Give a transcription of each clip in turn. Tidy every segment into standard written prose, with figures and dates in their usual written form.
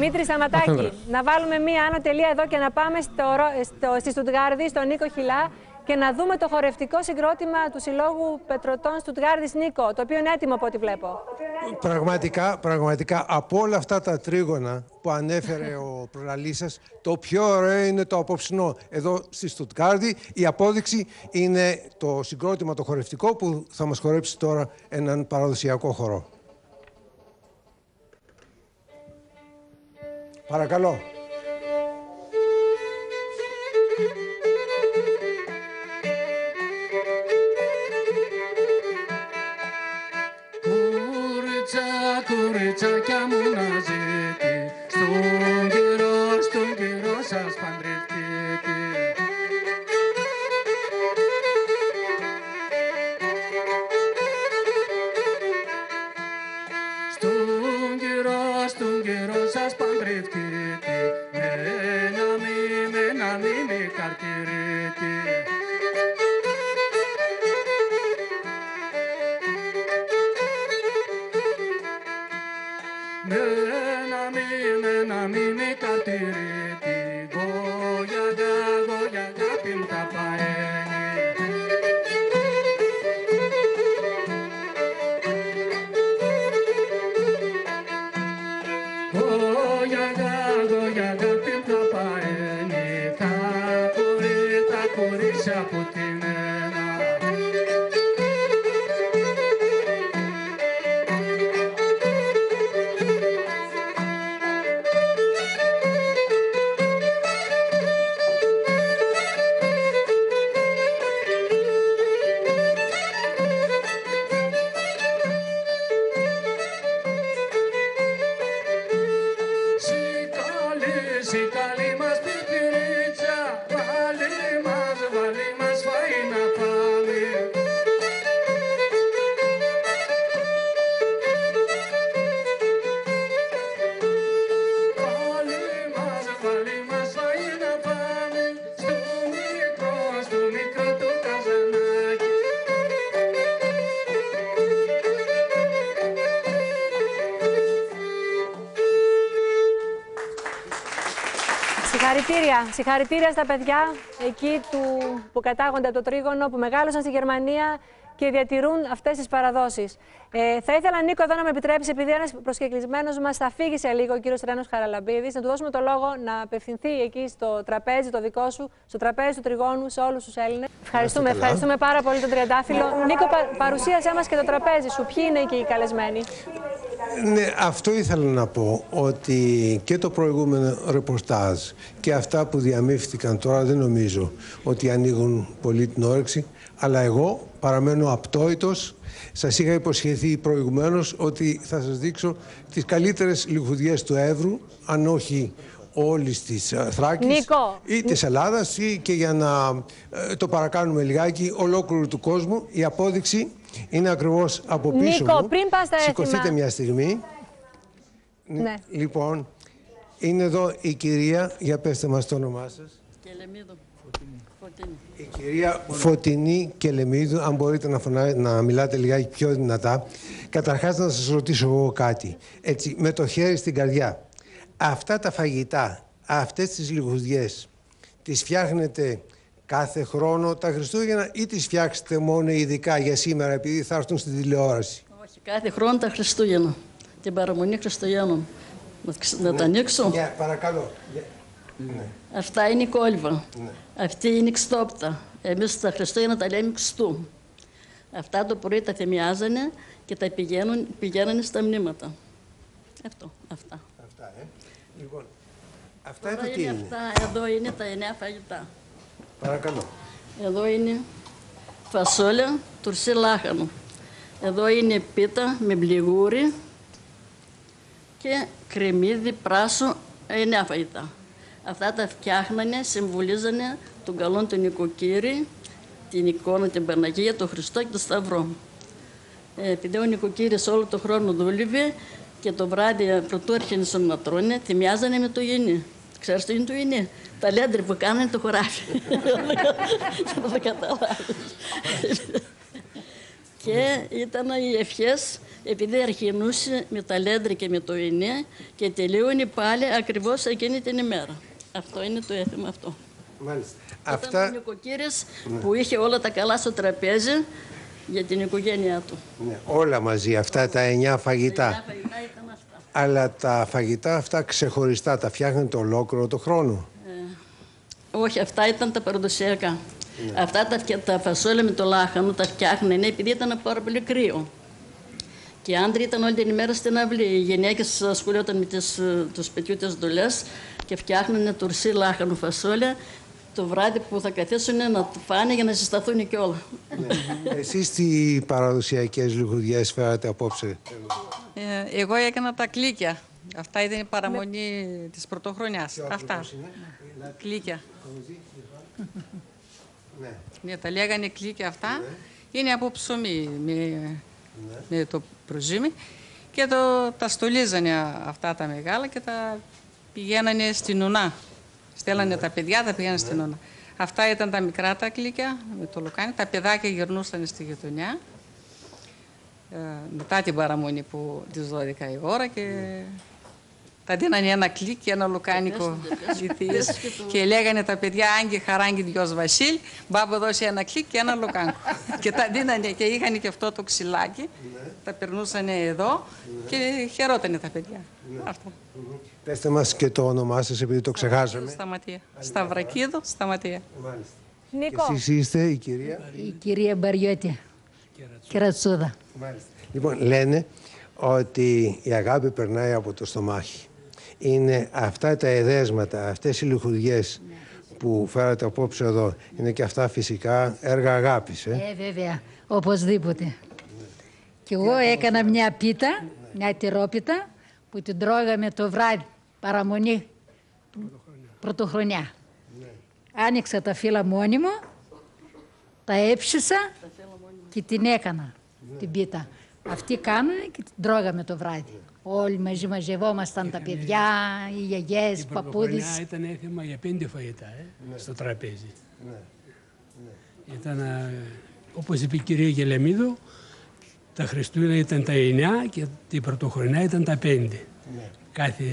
Δημήτρη Σταματάκη, να βάλουμε μία άνω τελεία εδώ και να πάμε στη Στουτγάρδη, στον Νίκο Χιλά, και να δούμε το χορευτικό συγκρότημα του Συλλόγου Πετρωτών Στουτγάρδης, Νίκο, το οποίο είναι έτοιμο από ό,τι βλέπω. Πραγματικά, από όλα αυτά τα τρίγωνα που ανέφερε ο προλαλής σας, το πιο ωραίο είναι το απόψινό. Εδώ στη Στουτγάρδη η απόδειξη είναι το συγκρότημα το χορευτικό που θα μας χορέψει τώρα έναν παραδοσιακό χορό. Παρακαλώ. Κοριτσάκια μου να ζείτε, στον καιρό σας παντρευτείτε. Στον καιρό σας παντρευτείτε, με να μη με καρτηρείτε. Να μη με κατηρείτε, γογιαγά πιν τα παένει. Γογιαγά πιν τα παένει, τα κορίτσια από την ένα. Καλή μας πιπηρίτσα, βάλει μας φαΐ να πάμε. Βάλει μας φαΐ να πάμε, στο μικρό το καζανάκι. Συγχαρητήρια στα παιδιά εκεί που κατάγονται από το τρίγωνο, που μεγάλωσαν στη Γερμανία και διατηρούν αυτές τις παραδόσεις. Θα ήθελα, Νίκο, εδώ να με επιτρέψει, επειδή ένας προσκεκλισμένος μας θα φύγει σε λίγο, ο κύριος Ρένος Χαραλαμπίδης, να του δώσουμε το λόγο να απευθυνθεί εκεί στο τραπέζι το δικό σου, στο τραπέζι του τριγώνου, σε όλους τους Έλληνες. Ευχαριστούμε πάρα πολύ τον Τριαντάφυλλο. Νίκο, παρουσίασέ μας και το τραπέζι σου. Ποιοι είναι εκεί οι καλεσμένοι? Ναι, αυτό ήθελα να πω, ότι και το προηγούμενο ρεπορτάζ και αυτά που διαμήφθηκαν τώρα δεν νομίζω ότι ανοίγουν πολύ την όρεξη, αλλά εγώ παραμένω απτόητος. Σας είχα υποσχεθεί προηγουμένως ότι θα σας δείξω τις καλύτερες λιχουδιές του Εύρου, αν όχι όλης της Θράκης, Νίκο, ή της Ελλάδας, ή και για να το παρακάνουμε λιγάκι ολόκληρου του κόσμου. Η απόδειξη είναι ακριβώς από πίσω Νίκο, μου. πριν πας στα έθιμα. Σηκωθείτε μια στιγμή. Ναι. Λοιπόν, είναι εδώ η κυρία, για πέστε μας το όνομά σας. Κελεμίδου. Η κυρία Φωτεινή Κελεμίδου, αν μπορείτε να μιλάτε λιγάκι πιο δυνατά. Καταρχάς να σας ρωτήσω εγώ κάτι, έτσι, με το χέρι στην καρδιά. Αυτά τα φαγητά, αυτές τις λιχουδιές, τις φτιάχνετε κάθε χρόνο τα Χριστούγεννα ή τις φτιάξετε μόνο ειδικά για σήμερα επειδή θα έρθουν στην τηλεόραση? Όχι, κάθε χρόνο τα Χριστούγεννα. Την παραμονή Χριστουγέννων. Να τα ανοίξω. Ναι, παρακαλώ. Ναι. Αυτά είναι η κόλβα. Ναι. Αυτή είναι η ξτόπτα. Εμείς τα Χριστούγεννα τα λέμε ξτού. Αυτά το πρωί τα θεμιάζανε και τα πηγαίνανε στα μνήματα. Αυτά. Λοιπόν, αυτά εδώ τι είναι? Αυτά, εδώ είναι τα 9 φαγητά. Παρακαλώ. Εδώ είναι φασόλια, τουρσί λάχανο. Εδώ είναι πίτα με μπλιγούρι και κρεμμύδι πράσο, 9 φαγητά. Αυτά τα φτιάχνανε, συμβολίζανε τον καλό τον νοικοκύρη, την εικόνα, την Παναγία, τον Χριστό και τον Σταυρό. Επειδή ο νοικοκύρης όλο τον χρόνο δούλευε και το βράδυ πρωτού έρχονταν να τρώνε, θυμιάζανε με το γενί. Ξέρεις τι είναι το γενί? Τα λέντρια που κάνανε το χωράφι. Δεν το καταλάβεις. Και ήταν οι ευχές επειδή αρχινούσε με τα Λέντρη και με το ΙΝΕ και τελείωνε πάλι ακριβώς εκείνη την ημέρα. Αυτό είναι το έθιμα αυτό. Μάλιστα. Ήταν ο νοικοκύρης που είχε όλα τα καλά στο τραπέζι για την οικογένειά του. Ναι, όλα μαζί, αυτά τα 9 φαγητά. 9 φαγητά ήταν αυτά. Αλλά τα φαγητά αυτά ξεχωριστά τα φτιάχνετε ολόκληρο το χρόνο? Όχι, αυτά ήταν τα παραδοσιακά. Αυτά τα φασόλια με το λάχανο τα φτιάχνανε επειδή ήταν πάρα πολύ κρύο. Και οι άντροι ήταν όλη την ημέρα στην αυλή. Οι γυναίκες ασχολιόταν με το σπιτιού τις δουλειές και φτιάχνανε τουρσί λάχανο φασόλια το βράδυ που θα καθίσουν να το φάνε για να συσταθούν και όλα. Εσείς τι παραδοσιακές λιχουδιές φέρατε απόψε? Εγώ έκανα τα κλίκια. Αυτά ήταν η παραμονή της πρωτοχρονιάς. Αυτά. Κλίκια. Ναι, τα λέγανε κλίκια αυτά. Είναι από ψωμί με το προζύμι και τα στολίζανε αυτά τα μεγάλα και τα πηγαίνανε στην Ουνά. Στέλνανε τα παιδιά, τα πήγαιναν στην Ουνά. Αυτά ήταν τα μικρά τα κλίκια με το λουκάνι. Τα παιδάκια γυρνούσαν στη γειτονιά μετά την παραμονή της 12 η ώρα και τα δίνανε ένα κλικ και ένα λουκάνικο οι θείες και λέγανε τα παιδιά Άγγι Χαράγγι Διός Βασίλ, μπάμπα δώσει ένα κλικ και ένα λουκάνικο. Και τα δίνανε και είχαν και αυτό το ξυλάκι, τα περνούσαν εδώ και χαιρότανε τα παιδιά. Αυτά. Πέστε μας και το όνομά σας επειδή το ξεχάσαμε. Σταματία. Σταυρακίδου, Σταματία. Νίκο. Και εσείς είστε η κυρία? Η κυρία Μπαριώτη, Κερατσούδα. Λοιπόν, λένε ότι η αγάπη περνάει από το στομάχι. Είναι αυτά τα εδέσματα, αυτές οι λιχουδιές που φέρατε απόψε εδώ, είναι και αυτά φυσικά έργα αγάπης. Βέβαια, οπωσδήποτε. Και εγώ έκανα μια πίτα, μια τυρόπιτα, που την τρώγαμε το βράδυ, παραμονή, πρωτοχρονιά. Άνοιξα τα φύλλα μόνιμο, τα έψισα και την έκανα, την πίτα. Αυτοί κάνανε και την τρώγαμε το βράδυ. Όλοι μαζί μαζευόμασταν τα παιδιά, οι γιαγιές, οι παππούδες. Η ήταν έθιμα για 5 φαγητά στο τραπέζι. Ήταν, όπως είπε η κυρία Γελεμίδου, τα Χριστούγεννα ήταν τα 9 και την Πρωτοχρονιά ήταν τα 5. Κάθε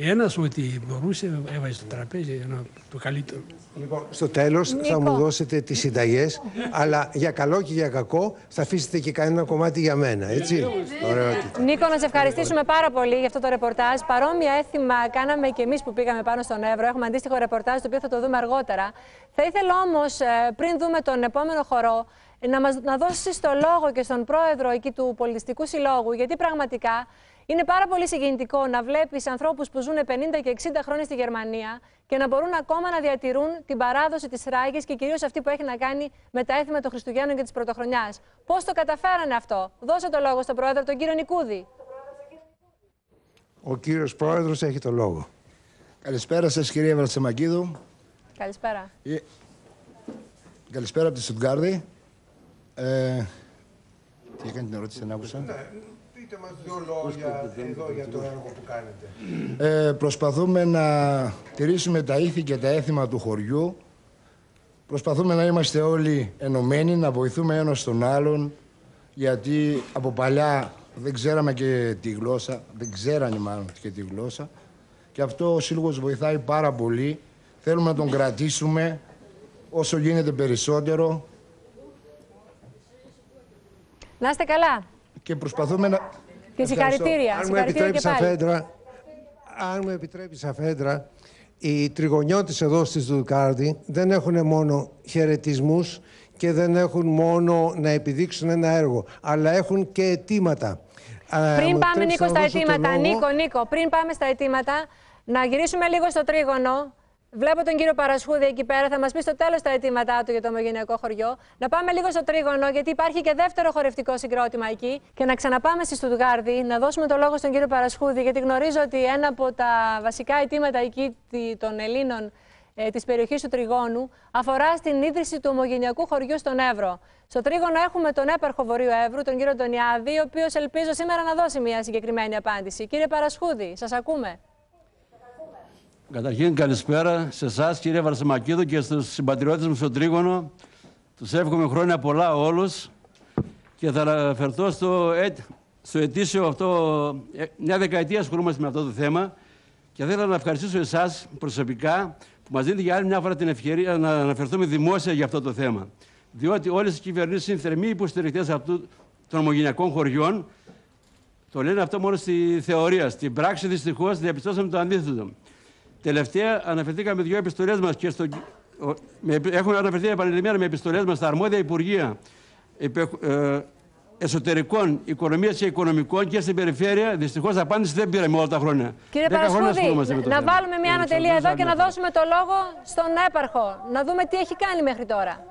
ένας ό,τι μπορούσε έβαζε στο τραπέζι το καλύτερο. Λοιπόν, στο τέλος θα μου δώσετε τις συνταγές, αλλά για καλό και για κακό θα αφήσετε και κανένα κομμάτι για μένα, έτσι. Ωραιότητα. Νίκο, να σε ευχαριστήσουμε πάρα πολύ για αυτό το ρεπορτάζ. Παρόμοια έθιμα κάναμε και εμείς που πήγαμε πάνω στον Εύρο. Έχουμε αντίστοιχο ρεπορτάζ, το οποίο θα το δούμε αργότερα. Θα ήθελα όμως, πριν δούμε τον επόμενο χορό, να δώσεις το λόγο και στον πρόεδρο εκεί του Πολιτιστικού Συλλόγου, γιατί πραγματικά είναι πάρα πολύ συγκινητικό να βλέπεις ανθρώπους που ζουν 50 και 60 χρόνια στη Γερμανία και να μπορούν ακόμα να διατηρούν την παράδοση της Ράγης και κυρίως αυτή που έχει να κάνει με τα έθιμα των Χριστουγέννων και της Πρωτοχρονιάς. Πώς το καταφέρανε αυτό? Δώσε το λόγο στον πρόεδρο, τον κύριο Νικούδη. Ο κύριος πρόεδρος έχει το λόγο. Καλησπέρα σας, κυρία Βαρσαμακίδου. Καλησπέρα. Καλησπέρα από τη Στουτγκάρδη. Τι έκανε την ερώτηση, δεν άκουσα. Πείτε μας 2 λόγια εδώ για το έργο που κάνετε. Προσπαθούμε να τηρήσουμε τα ήθη και τα έθιμα του χωριού. Προσπαθούμε να είμαστε όλοι ενωμένοι, να βοηθούμε ένας τον άλλον, γιατί από παλιά δεν ξέραμε και τη γλώσσα, δεν ξέρανε μάλλον και τη γλώσσα. Και αυτό ο Σύλλογος βοηθάει πάρα πολύ. Θέλουμε να τον κρατήσουμε όσο γίνεται περισσότερο. Να είστε καλά. Και προσπαθούμε να... Και συγχαρητήρια. Αν μου επιτρέπεις αφέντρα, οι τριγωνιώτες εδώ στη Στουτγκάρδη δεν έχουν μόνο χαιρετισμούς και δεν έχουν μόνο να επιδείξουν ένα έργο, αλλά έχουν και αιτήματα. Πριν πάμε, Νίκο, στα αιτήματα, Νίκο, πριν πάμε στα αιτήματα, να γυρίσουμε λίγο στο τρίγωνο. Βλέπω τον κύριο Παρασχούδη εκεί πέρα, θα μας πει στο τέλος τα αιτήματά του για το ομογενειακό χωριό. Να πάμε λίγο στο τρίγωνο, γιατί υπάρχει και δεύτερο χορευτικό συγκρότημα εκεί. Και να ξαναπάμε στη Στουτγκάρδη, να δώσουμε το λόγο στον κύριο Παρασχούδη, γιατί γνωρίζω ότι ένα από τα βασικά αιτήματα εκεί των Ελλήνων της περιοχής του Τριγώνου αφορά στην ίδρυση του ομογενειακού χωριού στον Εύρο. Στο τρίγωνο έχουμε τον έπαρχο Βορείου Εύρου, τον κύριο Ντονιάδη, ο οποίος ελπίζω σήμερα να δώσει μια συγκεκριμένη απάντηση. Κύριε Παρασχούδη, σας ακούμε. Καταρχήν, καλησπέρα σε εσάς, κύριε Βαρσαμακίδου, και στους συμπατριώτες μου στο Τρίγωνο. Τους εύχομαι χρόνια πολλά όλους και θα αναφερθώ στο ετήσιο αυτό, μια δεκαετία ασχολούμαστε με αυτό το θέμα και θα ήθελα να ευχαριστήσω εσάς προσωπικά που μας δίνετε για άλλη μια φορά την ευκαιρία να αναφερθούμε δημόσια για αυτό το θέμα. Διότι όλες οι κυβερνήσεις είναι θερμοί υποστηρικτές αυτού των ομογενειακών χωριών. Το λένε αυτό μόνο στη θεωρία. Στην πράξη, δυστυχώς, διαπιστώσαμε το αντίθετο. Τελευταία, αναφερθήκαμε 2 επιστολές μας και έχουμε αναφερθεί επανειλημμένα με επιστολές μας στα αρμόδια Υπουργεία Εσωτερικών, Οικονομίας και Οικονομικών και στην Περιφέρεια. Δυστυχώς, απάντηση δεν πήραμε όλα τα χρόνια. Κύριε Παρασκούδη, να βάλουμε μια ανατελεία εδώ και να δώσουμε το λόγο στον έπαρχο. Να δούμε τι έχει κάνει μέχρι τώρα.